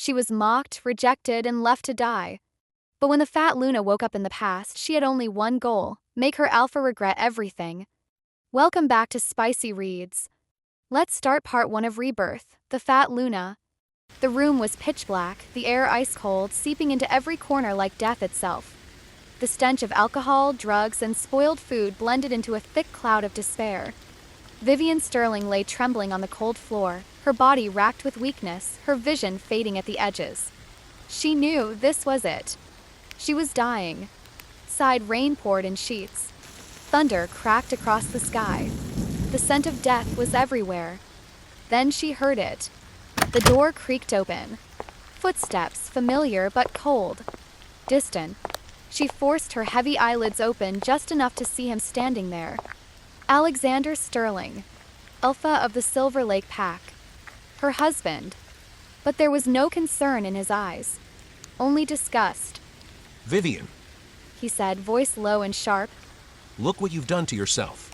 She was mocked, rejected, and left to die. But when the fat Luna woke up in the past, she had only one goal: make her alpha regret everything. Welcome back to Spicy Reads. Let's start part 1 of Rebirth, the fat Luna. The room was pitch black, the air ice cold, seeping into every corner like death itself. The stench of alcohol, drugs, and spoiled food blended into a thick cloud of despair. Vivienne Sterling lay trembling on the cold floor, her body racked with weakness, her vision fading at the edges. She knew this was it. She was dying. Outside, rain poured in sheets. Thunder cracked across the sky. The scent of death was everywhere. Then she heard it. The door creaked open. Footsteps, familiar but cold. Distant. She forced her heavy eyelids open just enough to see him standing there. Alexander Sterling, alpha of the Silver Lake Pack. Her husband. But there was no concern in his eyes. Only disgust. Vivienne, He said, voice low and sharp. look what you've done to yourself.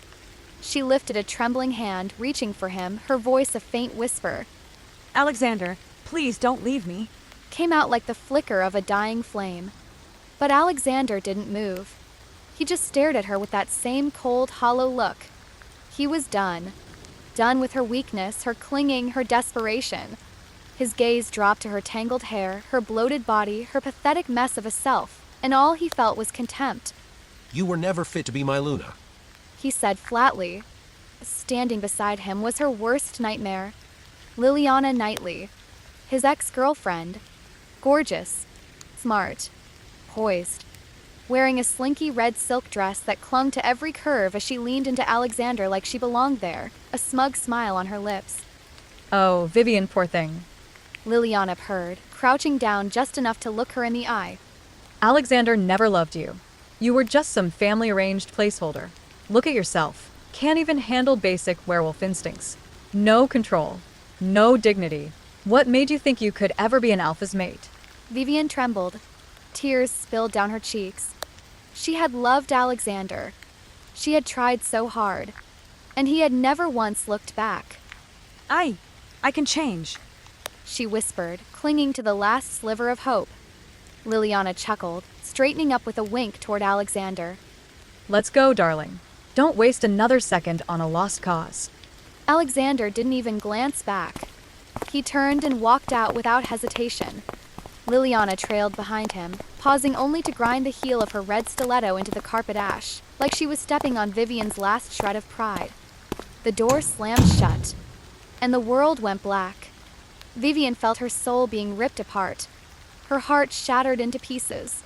She lifted a trembling hand, reaching for him, her voice a faint whisper. Alexander, please don't leave me. Came out like the flicker of a dying flame. But Alexander didn't move. He just stared at her with that same cold, hollow look. He was done. Done with her weakness, her clinging, her desperation. His gaze dropped to her tangled hair, her bloated body, her pathetic mess of a self, and all he felt was contempt. You were never fit to be my Luna. He said flatly. Standing beside him was her worst nightmare. Liliana Knightley, his ex-girlfriend. Gorgeous, smart, poised, wearing a slinky red silk dress that clung to every curve as she leaned into Alexander like she belonged there, a smug smile on her lips. Oh, Vivienne, poor thing. Liliana purred, crouching down just enough to look her in the eye. Alexander never loved you. You were just some family-arranged placeholder. Look at yourself. Can't even handle basic werewolf instincts. No control. No dignity. What made you think you could ever be an alpha's mate? Vivienne trembled. Tears spilled down her cheeks. She had loved Alexander. She had tried so hard. And he had never once looked back. I can change. She whispered, clinging to the last sliver of hope. Liliana chuckled, straightening up with a wink toward Alexander. Let's go, darling. Don't waste another second on a lost cause. Alexander didn't even glance back. He turned and walked out without hesitation. Liliana trailed behind him, pausing only to grind the heel of her red stiletto into the carpet ash, like she was stepping on Vivienne's last shred of pride. The door slammed shut, and the world went black. Vivienne felt her soul being ripped apart, her heart shattered into pieces.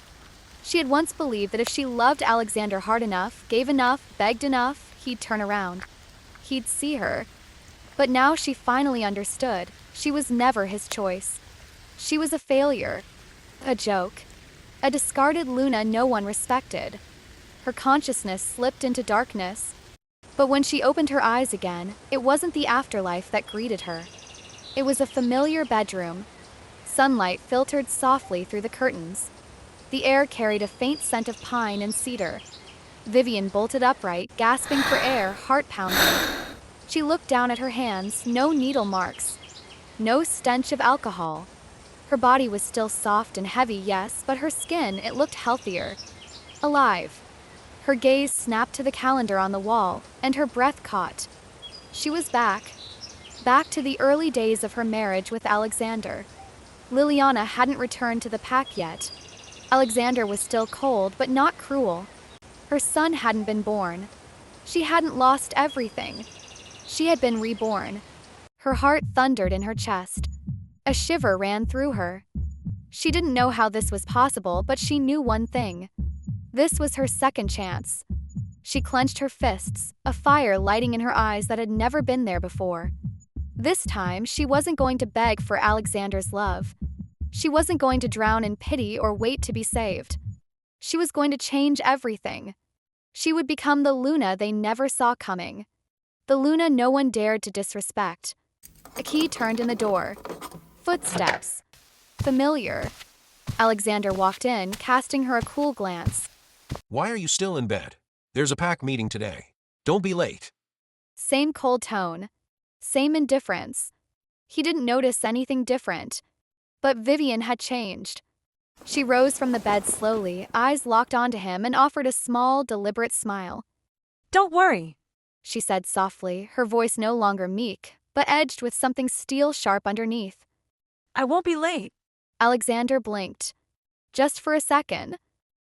She had once believed that if she loved Alexander hard enough, gave enough, begged enough, he'd turn around. He'd see her. But now she finally understood. She was never his choice. She was a failure, a joke, a discarded Luna no one respected. Her consciousness slipped into darkness. But when she opened her eyes again, it wasn't the afterlife that greeted her. It was a familiar bedroom. Sunlight filtered softly through the curtains. The air carried a faint scent of pine and cedar. Vivienne bolted upright, gasping for air, heart pounding. She looked down at her hands, no needle marks, no stench of alcohol. Her body was still soft and heavy, yes, but her skin, it looked healthier, alive. Her gaze snapped to the calendar on the wall, and her breath caught. She was back to the early days of her marriage with Alexander. Liliana hadn't returned to the pack yet. Alexander was still cold, but not cruel. Her son hadn't been born. She hadn't lost everything. She had been reborn. Her heart thundered in her chest. A shiver ran through her. She didn't know how this was possible, but she knew one thing. This was her second chance. She clenched her fists, a fire lighting in her eyes that had never been there before. This time, she wasn't going to beg for Alexander's love. She wasn't going to drown in pity or wait to be saved. She was going to change everything. She would become the Luna they never saw coming. The Luna no one dared to disrespect. A key turned in the door. Footsteps. Familiar. Alexander walked in, casting her a cool glance. Why are you still in bed? There's a pack meeting today. Don't be late. Same cold tone. Same indifference. He didn't notice anything different. But Vivienne had changed. She rose from the bed slowly, eyes locked onto him, and offered a small, deliberate smile. Don't worry, She said softly, her voice no longer meek, but edged with something steel-sharp underneath. I won't be late. Alexander blinked. Just for a second.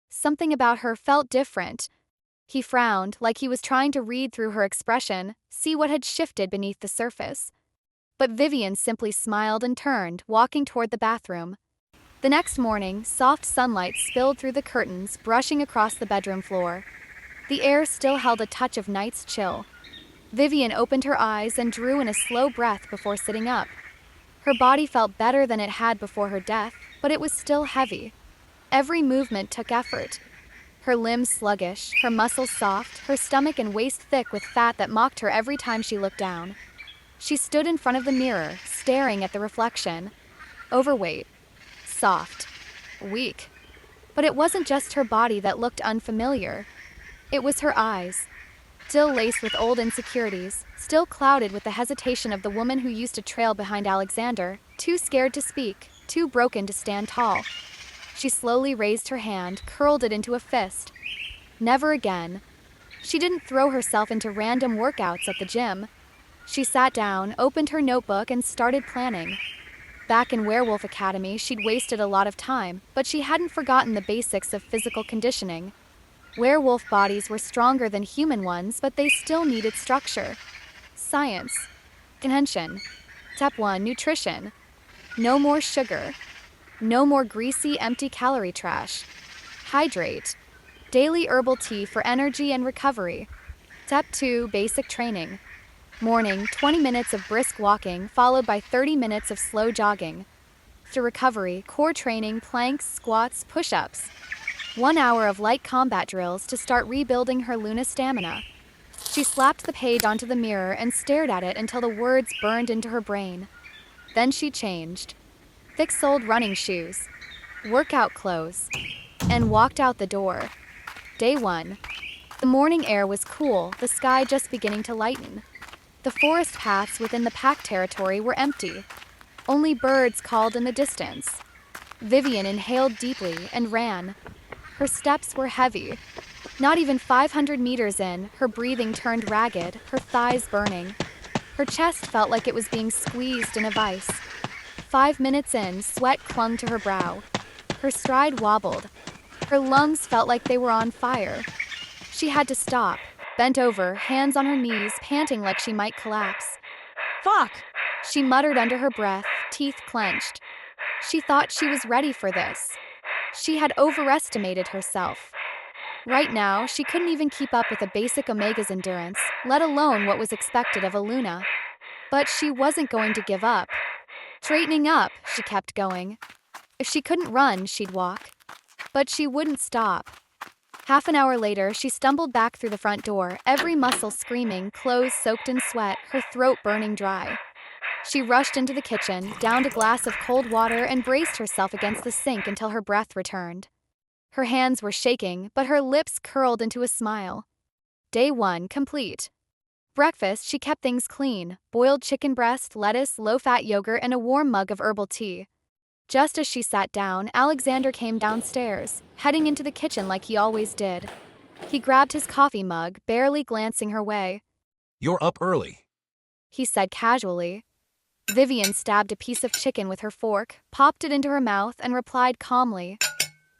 Something about her felt different. He frowned, like he was trying to read through her expression, see what had shifted beneath the surface. But Vivienne simply smiled and turned, walking toward the bathroom. The next morning, soft sunlight spilled through the curtains, brushing across the bedroom floor. The air still held a touch of night's chill. Vivienne opened her eyes and drew in a slow breath before sitting up. Her body felt better than it had before her death, but it was still heavy. Every movement took effort. Her limbs sluggish, her muscles soft, her stomach and waist thick with fat that mocked her every time she looked down. She stood in front of the mirror, staring at the reflection. Overweight. Soft. Weak. But it wasn't just her body that looked unfamiliar. It was her eyes. Still laced with old insecurities, still clouded with the hesitation of the woman who used to trail behind Alexander, too scared to speak, too broken to stand tall. She slowly raised her hand, curled it into a fist. Never again. She didn't throw herself into random workouts at the gym. She sat down, opened her notebook, and started planning. Back in Werewolf Academy, she'd wasted a lot of time, but she hadn't forgotten the basics of physical conditioning. Werewolf bodies were stronger than human ones, but they still needed structure. Science. Contention. Step 1. Nutrition. No more sugar. No more greasy, empty calorie trash. Hydrate. Daily herbal tea for energy and recovery. Step 2. Basic training. Morning, 20 minutes of brisk walking, followed by 30 minutes of slow jogging. After recovery, core training, planks, squats, push-ups. 1 hour of light combat drills to start rebuilding her Luna stamina. She slapped the page onto the mirror and stared at it until the words burned into her brain. Then she changed. Thick-soled running shoes, workout clothes, and walked out the door. Day 1. The morning air was cool, the sky just beginning to lighten. The forest paths within the pack territory were empty. Only birds called in the distance. Vivienne inhaled deeply and ran. Her steps were heavy. Not even 500 meters in, her breathing turned ragged, her thighs burning. Her chest felt like it was being squeezed in a vice. 5 minutes in, sweat clung to her brow. Her stride wobbled. Her lungs felt like they were on fire. She had to stop, bent over, hands on her knees, panting like she might collapse. Fuck! She muttered under her breath, teeth clenched. She thought she was ready for this. She had overestimated herself. Right now, she couldn't even keep up with a basic Omega's endurance, let alone what was expected of a Luna. But she wasn't going to give up. Straightening up, she kept going. If she couldn't run, she'd walk. But she wouldn't stop. Half an hour later, she stumbled back through the front door, every muscle screaming, clothes soaked in sweat, her throat burning dry. She rushed into the kitchen, downed a glass of cold water, and braced herself against the sink until her breath returned. Her hands were shaking, but her lips curled into a smile. Day 1 complete. Breakfast, she kept things clean: boiled chicken breast, lettuce, low-fat yogurt, and a warm mug of herbal tea. Just as she sat down, Alexander came downstairs, heading into the kitchen like he always did. He grabbed his coffee mug, barely glancing her way. You're up early. He said casually. Vivienne stabbed a piece of chicken with her fork, popped it into her mouth, and replied calmly.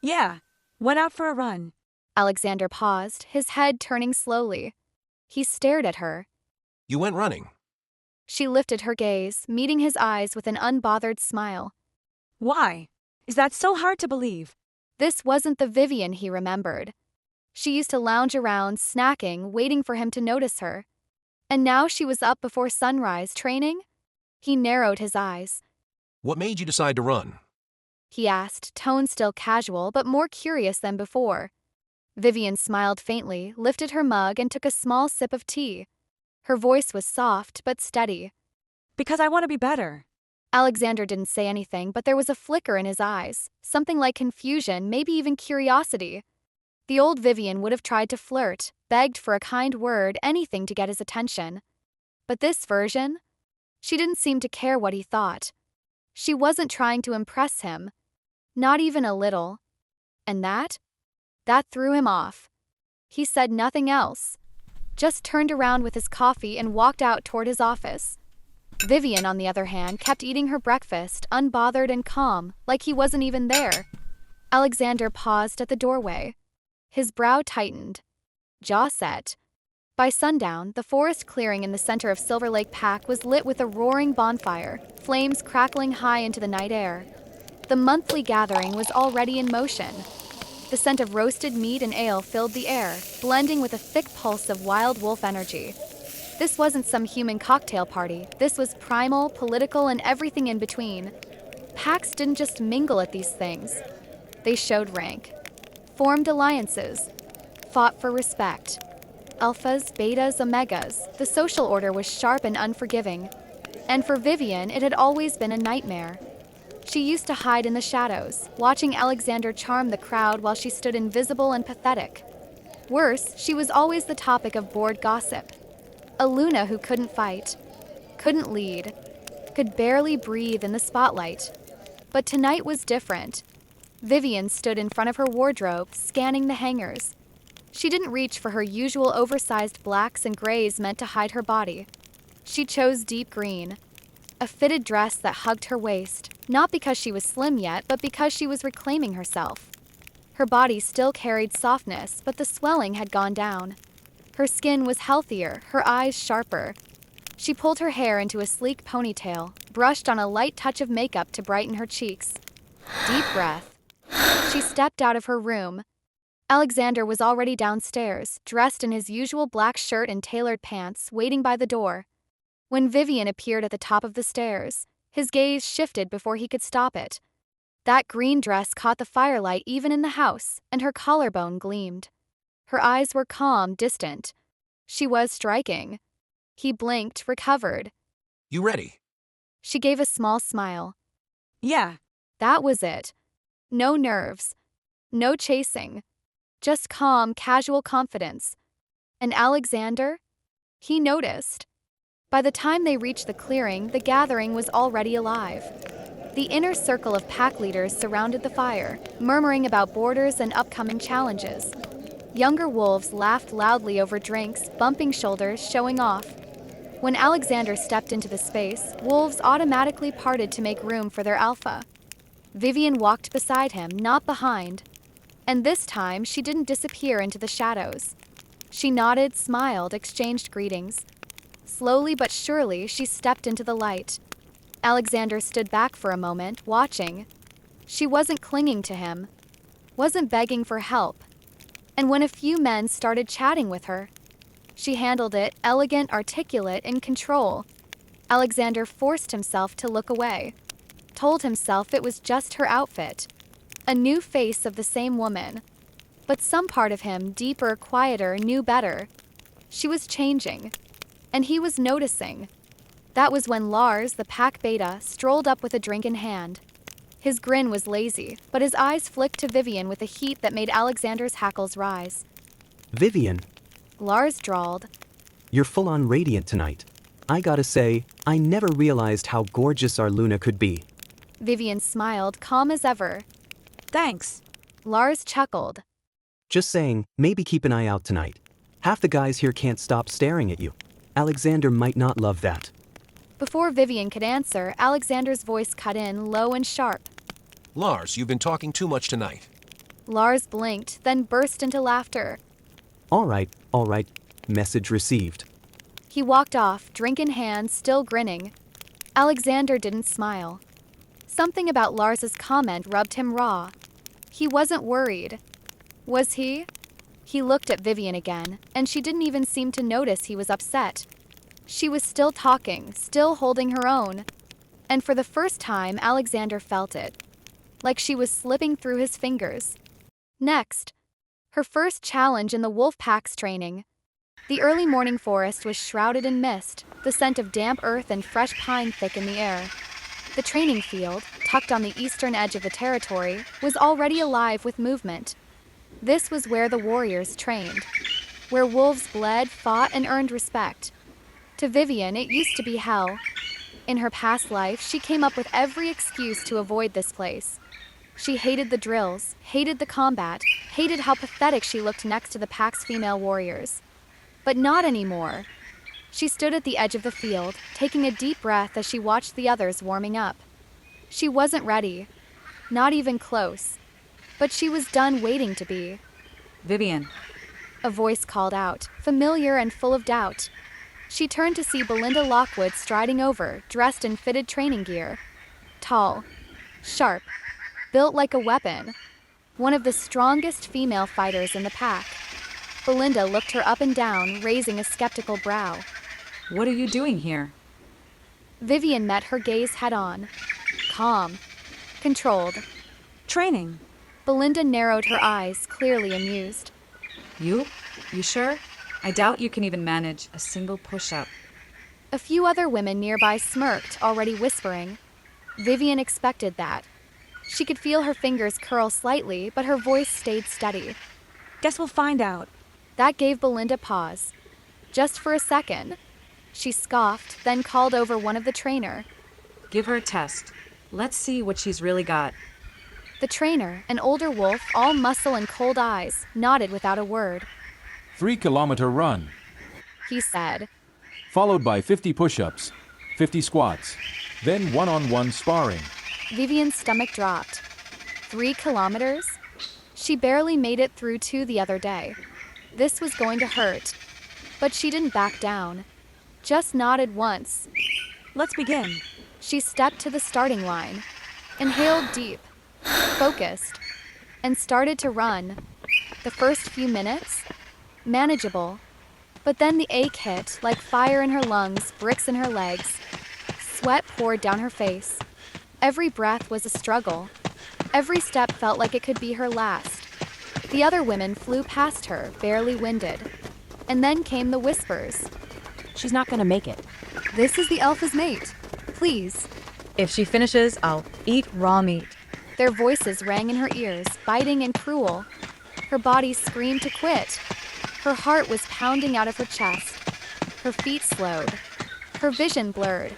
Yeah, went out for a run. Alexander paused, his head turning slowly. He stared at her. You went running. She lifted her gaze, meeting his eyes with an unbothered smile. Why? Is that so hard to believe? This wasn't the Vivienne he remembered. She used to lounge around, snacking, waiting for him to notice her. And now she was up before sunrise, training? He narrowed his eyes. What made you decide to run? He asked, tone still casual but more curious than before. Vivienne smiled faintly, lifted her mug, and took a small sip of tea. Her voice was soft but steady. Because I want to be better. Alexander didn't say anything, but there was a flicker in his eyes, something like confusion, maybe even curiosity. The old Vivienne would have tried to flirt, begged for a kind word, anything to get his attention. But this version? She didn't seem to care what he thought. She wasn't trying to impress him. Not even a little. And that threw him off. He said nothing else. Just turned around with his coffee and walked out toward his office. Vivienne, on the other hand, kept eating her breakfast, unbothered and calm, like he wasn't even there. Alexander paused at the doorway. His brow tightened. Jaw set. By sundown, the forest clearing in the center of Silver Lake Pack was lit with a roaring bonfire, flames crackling high into the night air. The monthly gathering was already in motion. The scent of roasted meat and ale filled the air, blending with a thick pulse of wild wolf energy. This wasn't some human cocktail party. This was primal, political, and everything in between. Packs didn't just mingle at these things. They showed rank, formed alliances, fought for respect. Alphas, betas, omegas, the social order was sharp and unforgiving. And for Vivienne, it had always been a nightmare. She used to hide in the shadows, watching Alexander charm the crowd while she stood invisible and pathetic. Worse, she was always the topic of bored gossip. A Luna who couldn't fight, couldn't lead, could barely breathe in the spotlight. But tonight was different. Vivienne stood in front of her wardrobe, scanning the hangers. She didn't reach for her usual oversized blacks and grays meant to hide her body. She chose deep green, a fitted dress that hugged her waist, not because she was slim yet, but because she was reclaiming herself. Her body still carried softness, but the swelling had gone down. Her skin was healthier, her eyes sharper. She pulled her hair into a sleek ponytail, brushed on a light touch of makeup to brighten her cheeks. Deep breath. She stepped out of her room. Alexander was already downstairs, dressed in his usual black shirt and tailored pants, waiting by the door. When Vivienne appeared at the top of the stairs, his gaze shifted before he could stop it. That green dress caught the firelight even in the house, and her collarbone gleamed. Her eyes were calm, distant. She was striking. He blinked, recovered. You ready? She gave a small smile. Yeah. That was it. No nerves. No chasing. Just calm, casual confidence. And Alexander? He noticed. By the time they reached the clearing, the gathering was already alive. The inner circle of pack leaders surrounded the fire, murmuring about borders and upcoming challenges. Younger wolves laughed loudly over drinks, bumping shoulders, showing off. When Alexander stepped into the space, wolves automatically parted to make room for their alpha. Vivienne walked beside him, not behind. And this time, she didn't disappear into the shadows. She nodded, smiled, exchanged greetings. Slowly but surely, she stepped into the light. Alexander stood back for a moment, watching. She wasn't clinging to him, wasn't begging for help. And when a few men started chatting with her, she handled it, elegant, articulate, in control. Alexander forced himself to look away, told himself it was just her outfit. A new face of the same woman. But some part of him, deeper, quieter, knew better. She was changing. And he was noticing. That was when Lars, the pack beta, strolled up with a drink in hand. His grin was lazy, but his eyes flicked to Vivienne with a heat that made Alexander's hackles rise. Vivienne, Lars drawled. you're full-on radiant tonight. I gotta say, I never realized how gorgeous our Luna could be. Vivienne smiled, calm as ever. Thanks. Lars chuckled. Just saying, maybe keep an eye out tonight. Half the guys here can't stop staring at you. Alexander might not love that. Before Vivienne could answer, Alexander's voice cut in, low and sharp. Lars, you've been talking too much tonight. Lars blinked, then burst into laughter. All right, message received. He walked off, drink in hand, still grinning. Alexander didn't smile. Something about Lars's comment rubbed him raw. He wasn't worried. Was he? He looked at Vivienne again, and she didn't even seem to notice he was upset. She was still talking, still holding her own. And for the first time, Alexander felt it. Like she was slipping through his fingers. Next, her first challenge in the wolf pack's training. The early morning forest was shrouded in mist, the scent of damp earth and fresh pine thick in the air. The training field, tucked on the eastern edge of the territory, was already alive with movement. This was where the warriors trained, where wolves bled, fought, and earned respect. To Vivienne, it used to be hell. In her past life, she came up with every excuse to avoid this place. She hated the drills, hated the combat, hated how pathetic she looked next to the pack's female warriors. But not anymore. She stood at the edge of the field, taking a deep breath as she watched the others warming up. She wasn't ready, not even close, but she was done waiting to be. Vivienne. A voice called out, familiar and full of doubt. She turned to see Belinda Lockwood striding over, dressed in fitted training gear. Tall, sharp, built like a weapon. One of the strongest female fighters in the pack. Belinda looked her up and down, raising a skeptical brow. What are you doing here? Vivienne met her gaze head-on. Calm, controlled. Training. Belinda narrowed her eyes, clearly amused. You? You sure? I doubt you can even manage a single push-up. A few other women nearby smirked, already whispering. Vivienne expected that. She could feel her fingers curl slightly, but her voice stayed steady. Guess we'll find out. That gave Belinda pause. Just for a second. She scoffed, then called over one of the trainer. Give her a test. Let's see what she's really got. The trainer, an older wolf, all muscle and cold eyes, nodded without a word. 3-kilometer run, He said. followed by 50 push-ups, 50 squats, then one-on-one sparring. Vivienne's stomach dropped. 3 kilometers? She barely made it through 2 the other day. This was going to hurt. But she didn't back down. Just nodded once. Let's begin. She stepped to the starting line, inhaled deep, focused, and started to run. The first few minutes? Manageable. But then the ache hit, like fire in her lungs, bricks in her legs. Sweat poured down her face. Every breath was a struggle. Every step felt like it could be her last. The other women flew past her, barely winded. And then came the whispers. She's not gonna make it. This is the alpha's mate. Please. If she finishes, I'll eat raw meat. Their voices rang in her ears, biting and cruel. Her body screamed to quit. Her heart was pounding out of her chest. Her feet slowed. Her vision blurred.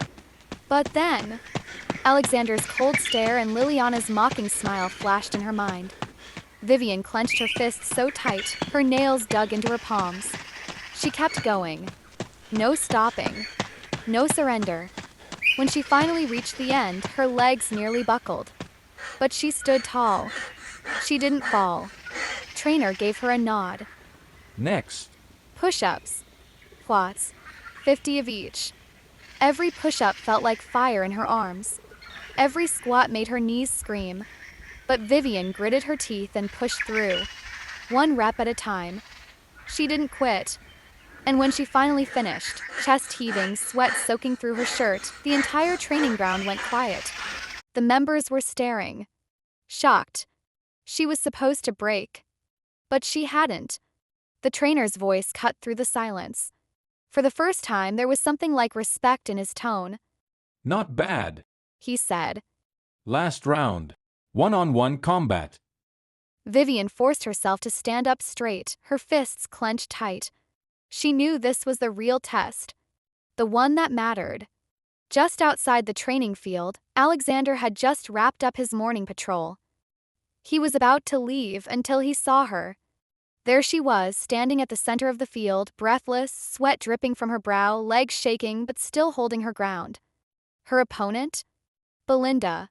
But then, Alexander's cold stare and Liliana's mocking smile flashed in her mind. Vivienne clenched her fists so tight, her nails dug into her palms. She kept going. No stopping. No surrender. When she finally reached the end, her legs nearly buckled. But she stood tall. She didn't fall. Trainer gave her a nod. Next, Push-ups. Squats. 50 of each. Every push-up felt like fire in her arms. Every squat made her knees scream. But Vivienne gritted her teeth and pushed through. 1 rep at a time. She didn't quit. And when she finally finished, chest heaving, sweat soaking through her shirt, the entire training ground went quiet. The members were staring. Shocked. She was supposed to break. But she hadn't. The trainer's voice cut through the silence. For the first time, there was something like respect in his tone. not bad. He said. Last round, one-on-one combat. Vivienne forced herself to stand up straight, her fists clenched tight. She knew this was the real test. The one that mattered. Just outside the training field, Alexander had just wrapped up his morning patrol. He was about to leave until he saw her. There she was, standing at the center of the field, breathless, sweat dripping from her brow, legs shaking but still holding her ground. Her opponent? Belinda.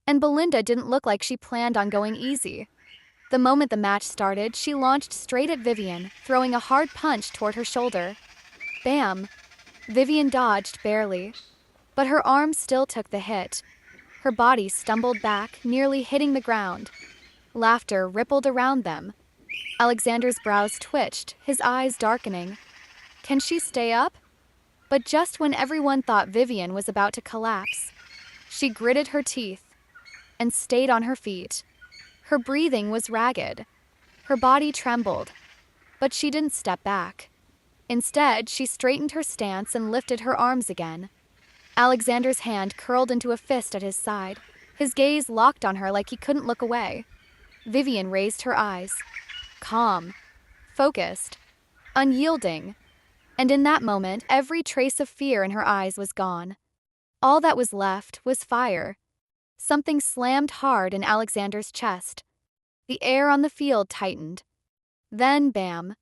And Belinda didn't look like she planned on going easy. The moment the match started, she launched straight at Vivienne, throwing a hard punch toward her shoulder. Bam! Vivienne dodged barely. But her arm still took the hit. Her body stumbled back, nearly hitting the ground. Laughter rippled around them. Alexander's brows twitched, his eyes darkening. Can she stay up? But just when everyone thought Vivienne was about to collapse, she gritted her teeth and stayed on her feet. Her breathing was ragged. Her body trembled. But she didn't step back. Instead, she straightened her stance and lifted her arms again. Alexander's hand curled into a fist at his side. His gaze locked on her like he couldn't look away. Vivienne raised her eyes. Calm. Focused. Unyielding. And in that moment, every trace of fear in her eyes was gone. All that was left was fire. Something slammed hard in Alexander's chest. The air on the field tightened. Then, bam!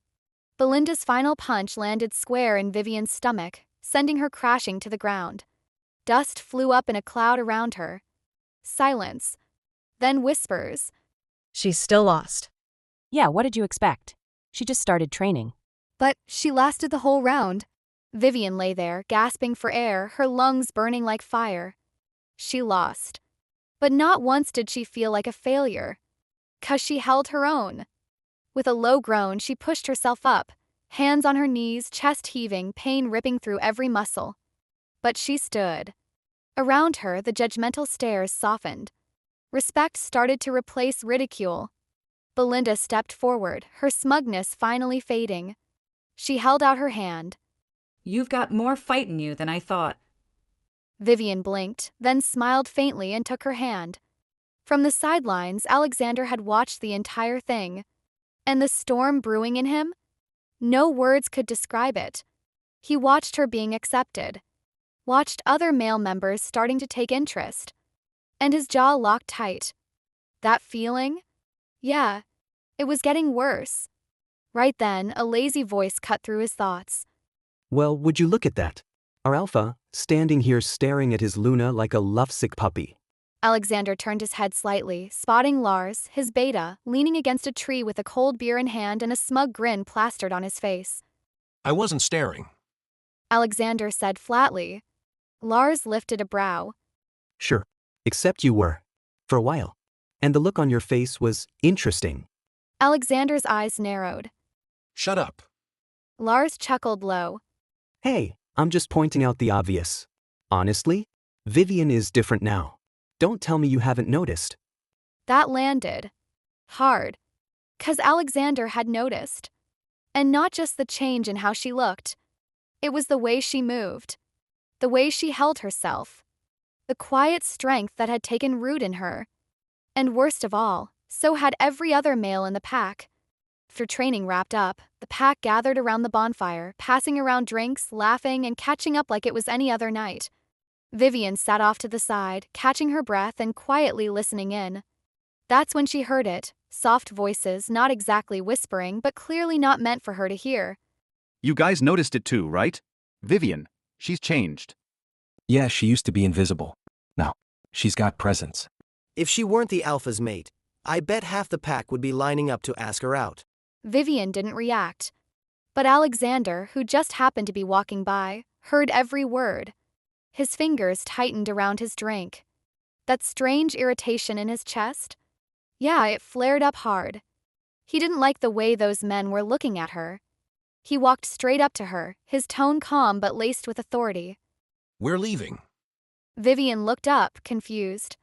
Belinda's final punch landed square in Vivienne's stomach, sending her crashing to the ground. Dust flew up in a cloud around her. Silence. Then whispers. She's still lost. Yeah, what did you expect? She just started training. But she lasted the whole round. Vivienne lay there, gasping for air, her lungs burning like fire. She lost. But not once did she feel like a failure. 'Cause she held her own. With a low groan, she pushed herself up, hands on her knees, chest heaving, pain ripping through every muscle. But she stood. Around her, the judgmental stares softened. Respect started to replace ridicule. Belinda stepped forward, her smugness finally fading. She held out her hand. You've got more fight in you than I thought. Vivienne blinked, then smiled faintly and took her hand. From the sidelines, Alexander had watched the entire thing. And the storm brewing in him? No words could describe it. He watched her being accepted. Watched other male members starting to take interest. And his jaw locked tight. That feeling? Yeah, it was getting worse. Right then, a lazy voice cut through his thoughts. Well, would you look at that? Our alpha, standing here staring at his Luna like a lovesick puppy. Alexander turned his head slightly, spotting Lars, his beta, leaning against a tree with a cold beer in hand and a smug grin plastered on his face. I wasn't staring. Alexander said flatly. Lars lifted a brow. Sure. Except you were. For a while. And the look on your face was interesting. Alexander's eyes narrowed. Shut up. Lars chuckled low. Hey, I'm just pointing out the obvious. Honestly, Vivienne is different now. Don't tell me you haven't noticed. That landed. Hard. 'Cause Alexander had noticed. And not just the change in how she looked. It was the way she moved. The way she held herself. The quiet strength that had taken root in her. And worst of all, so had every other male in the pack. After training wrapped up, the pack gathered around the bonfire, passing around drinks, laughing, and catching up like it was any other night. Vivienne sat off to the side, catching her breath and quietly listening in. That's when she heard it, soft voices, not exactly whispering, but clearly not meant for her to hear. You guys noticed it too, right? Vivienne, she's changed. Yeah, she used to be invisible. Now, she's got presence. If she weren't the alpha's mate, I bet half the pack would be lining up to ask her out. Vivienne didn't react. But Alexander, who just happened to be walking by, heard every word. His fingers tightened around his drink. That strange irritation in his chest? Yeah, it flared up hard. He didn't like the way those men were looking at her. He walked straight up to her, his tone calm but laced with authority. We're leaving. Vivienne looked up, confused.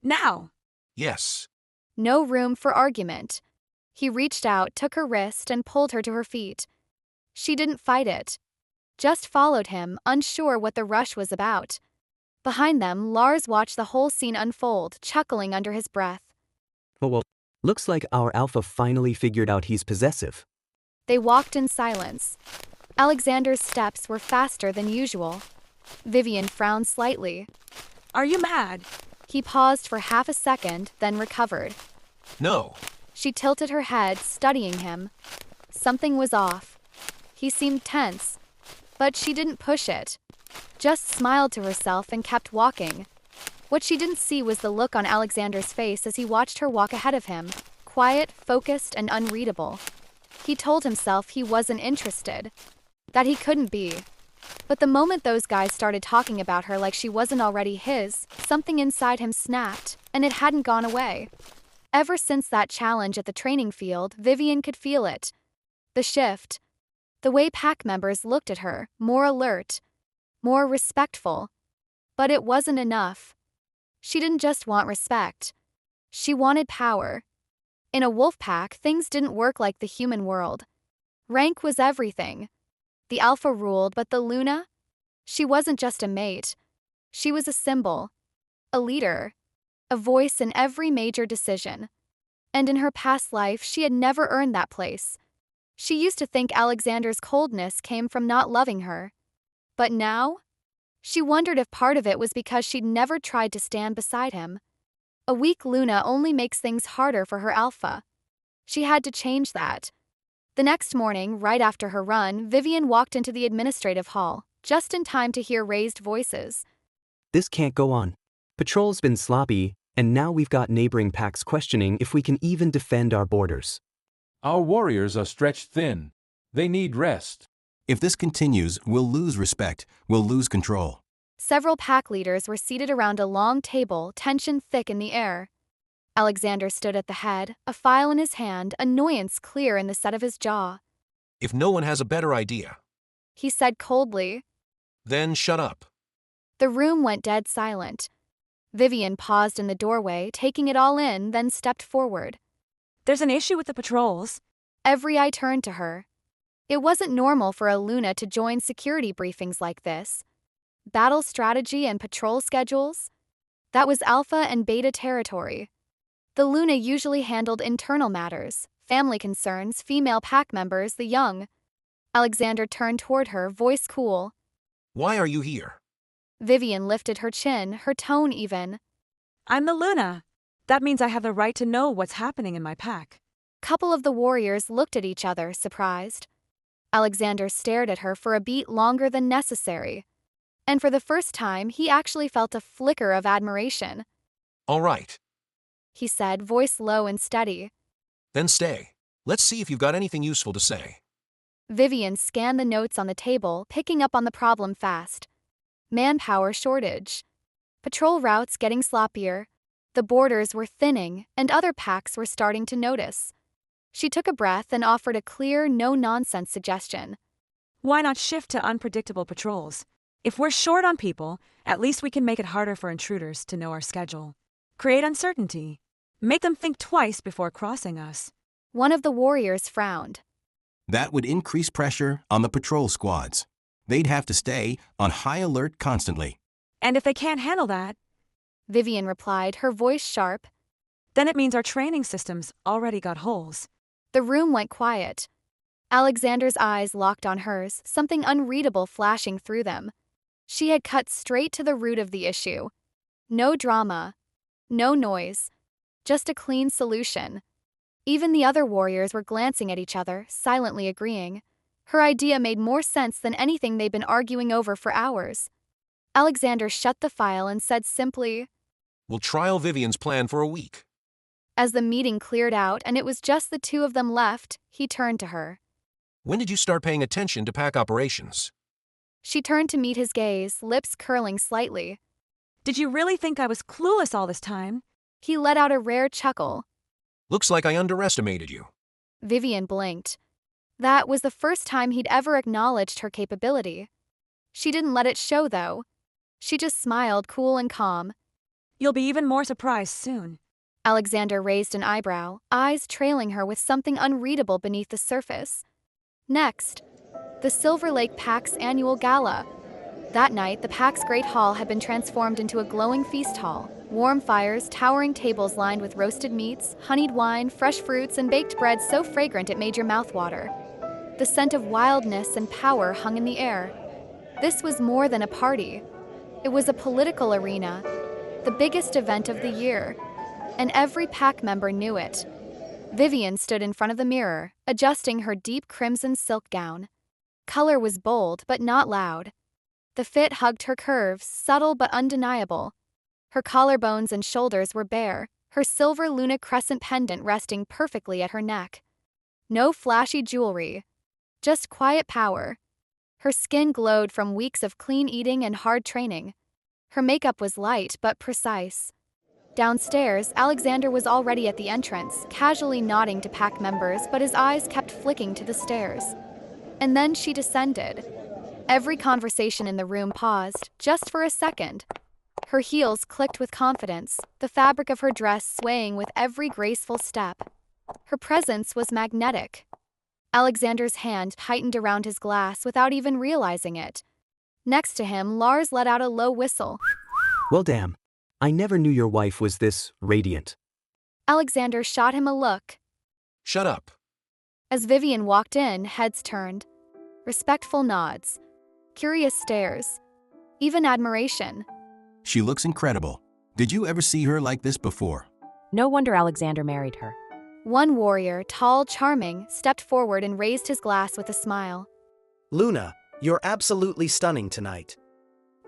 Now! Yes. No room for argument. He reached out, took her wrist, and pulled her to her feet. She didn't fight it. Just followed him, unsure what the rush was about. Behind them, Lars watched the whole scene unfold, chuckling under his breath. Well, looks like our alpha finally figured out he's possessive. They walked in silence. Alexander's steps were faster than usual. Vivienne frowned slightly. Are you mad? He paused for half a second, then recovered. No. She tilted her head, studying him. Something was off. He seemed tense. But she didn't push it. Just smiled to herself and kept walking. What she didn't see was the look on Alexander's face as he watched her walk ahead of him, quiet, focused, and unreadable. He told himself he wasn't interested, that he couldn't be. But the moment those guys started talking about her like she wasn't already his, something inside him snapped, and it hadn't gone away. Ever since that challenge at the training field, Vivienne could feel it. The shift. The way pack members looked at her, more alert, more respectful. But it wasn't enough. She didn't just want respect. She wanted power. In a wolf pack, things didn't work like the human world. Rank was everything. The alpha ruled, but the Luna? She wasn't just a mate. She was a symbol, a leader, a voice in every major decision. And in her past life, she had never earned that place. She used to think Alexander's coldness came from not loving her. But now? She wondered if part of it was because she'd never tried to stand beside him. A weak Luna only makes things harder for her alpha. She had to change that. The next morning, right after her run, Vivienne walked into the administrative hall, just in time to hear raised voices. This can't go on. Patrol's been sloppy, and now we've got neighboring packs questioning if we can even defend our borders. Our warriors are stretched thin. They need rest. If this continues, we'll lose respect, we'll lose control. Several pack leaders were seated around a long table, tension thick in the air. Alexander stood at the head, a file in his hand, annoyance clear in the set of his jaw. If no one has a better idea, He said coldly. then shut up. The room went dead silent. Vivienne paused in the doorway, taking it all in, then stepped forward. There's an issue with the patrols. Every eye turned to her. It wasn't normal for a Luna to join security briefings like this. Battle strategy and patrol schedules? That was Alpha and Beta territory. The Luna usually handled internal matters, family concerns, female pack members, the young. Alexander turned toward her, voice cool. Why are you here? Vivienne lifted her chin, her tone even. I'm the Luna. That means I have the right to know what's happening in my pack. Couple of the warriors looked at each other, surprised. Alexander stared at her for a beat longer than necessary. And for the first time, he actually felt a flicker of admiration. All right, He said, voice low and steady. then stay. Let's see if you've got anything useful to say. Vivienne scanned the notes on the table, picking up on the problem fast. Manpower shortage. Patrol routes getting sloppier. The borders were thinning, and other packs were starting to notice. She took a breath and offered a clear, no-nonsense suggestion. Why not shift to unpredictable patrols? If we're short on people, at least we can make it harder for intruders to know our schedule. Create uncertainty. Make them think twice before crossing us. One of the warriors frowned. That would increase pressure on the patrol squads. They'd have to stay on high alert constantly. And if they can't handle that, Vivienne replied, her voice sharp. then it means our training systems already got holes. The room went quiet. Alexander's eyes locked on hers, something unreadable flashing through them. She had cut straight to the root of the issue. No drama. No noise. Just a clean solution. Even the other warriors were glancing at each other, silently agreeing. Her idea made more sense than anything they'd been arguing over for hours. Alexander shut the file and said simply, We'll trial Vivienne's plan for a week. as the meeting cleared out and it was just the two of them left, he turned to her. When did you start paying attention to pack operations? She turned to meet his gaze, lips curling slightly. Did you really think I was clueless all this time? He let out a rare chuckle. Looks like I underestimated you. Vivienne blinked. That was the first time he'd ever acknowledged her capability. She didn't let it show, though. She just smiled, cool and calm. You'll be even more surprised soon. Alexander raised an eyebrow, eyes trailing her with something unreadable beneath the surface. Next, the Silver Lake Pack's annual gala. That night, the Pack's Great Hall had been transformed into a glowing feast hall. Warm fires, towering tables lined with roasted meats, honeyed wine, fresh fruits, and baked bread so fragrant it made your mouth water. The scent of wildness and power hung in the air. This was more than a party. It was a political arena, the biggest event of the year, and every pack member knew it. Vivienne stood in front of the mirror, adjusting her deep crimson silk gown. Color was bold, but not loud. The fit hugged her curves, subtle but undeniable. Her collarbones and shoulders were bare, her silver Luna crescent pendant resting perfectly at her neck. No flashy jewelry, just quiet power. Her skin glowed from weeks of clean eating and hard training. Her makeup was light but precise. Downstairs, Alexander was already at the entrance, casually nodding to pack members, but his eyes kept flicking to the stairs. And then she descended. Every conversation in the room paused, just for a second. Her heels clicked with confidence, the fabric of her dress swaying with every graceful step. Her presence was magnetic. Alexander's hand tightened around his glass without even realizing it. Next to him, Lars let out a low whistle. Well, damn. I never knew your wife was this radiant. Alexander shot him a look. Shut up. As Vivienne walked in, heads turned. Respectful nods. Curious stares. even admiration. She looks incredible. Did you ever see her like this before? No wonder Alexander married her. One warrior, tall, charming, stepped forward and raised his glass with a smile. Luna, you're absolutely stunning tonight.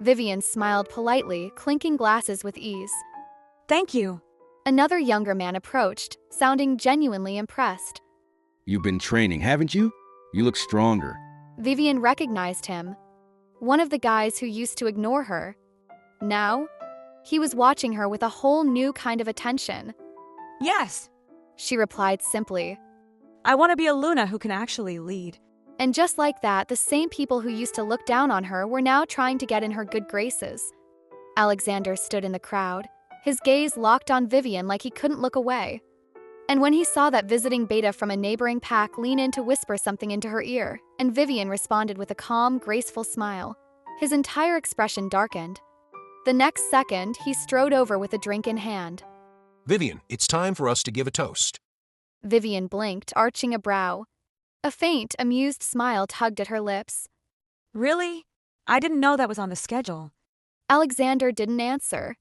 Vivienne smiled politely, clinking glasses with ease. Thank you. Another younger man approached, sounding genuinely impressed. You've been training, haven't you? You look stronger. Vivienne recognized him. One of the guys who used to ignore her. Now, he was watching her with a whole new kind of attention. Yes. She replied simply. I want to be a Luna who can actually lead. And just like that, the same people who used to look down on her were now trying to get in her good graces. Alexander stood in the crowd, his gaze locked on Vivienne like he couldn't look away. And when he saw that visiting beta from a neighboring pack lean in to whisper something into her ear, and Vivienne responded with a calm, graceful smile, his entire expression darkened. The next second, he strode over with a drink in hand. Vivienne, it's time for us to give a toast. Vivienne blinked, arching a brow. A faint, amused smile tugged at her lips. Really? I didn't know that was on the schedule. Alexander didn't answer.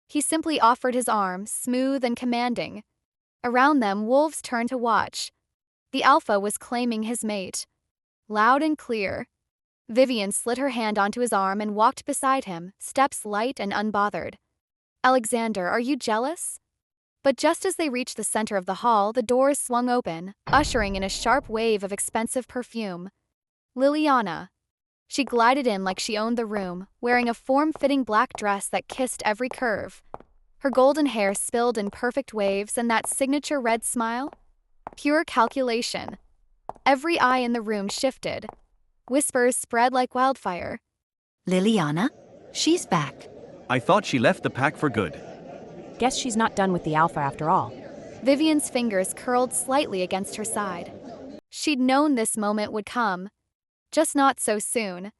He simply offered his arm, smooth and commanding. Around them, wolves turned to watch. The alpha was claiming his mate. Loud and clear. Vivienne slid her hand onto his arm and walked beside him, steps light and unbothered. Alexander, are you jealous? But just as they reached the center of the hall, the doors swung open, ushering in a sharp wave of expensive perfume. Liliana. She glided in like she owned the room, wearing a form-fitting black dress that kissed every curve. Her golden hair spilled in perfect waves, and that signature red smile? Pure calculation. Every eye in the room shifted. Whispers spread like wildfire. Liliana? She's back. I thought she left the pack for good. Guess she's not done with the alpha after all. Vivienne's fingers curled slightly against her side. She'd known this moment would come. Just not so soon.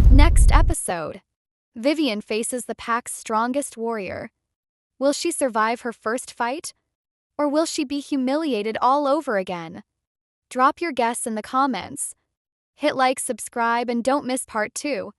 Next episode. Vivienne faces the pack's strongest warrior. Will she survive her first fight? Or will she be humiliated all over again? Drop your guess in the comments. Hit like, subscribe, and don't miss part 2.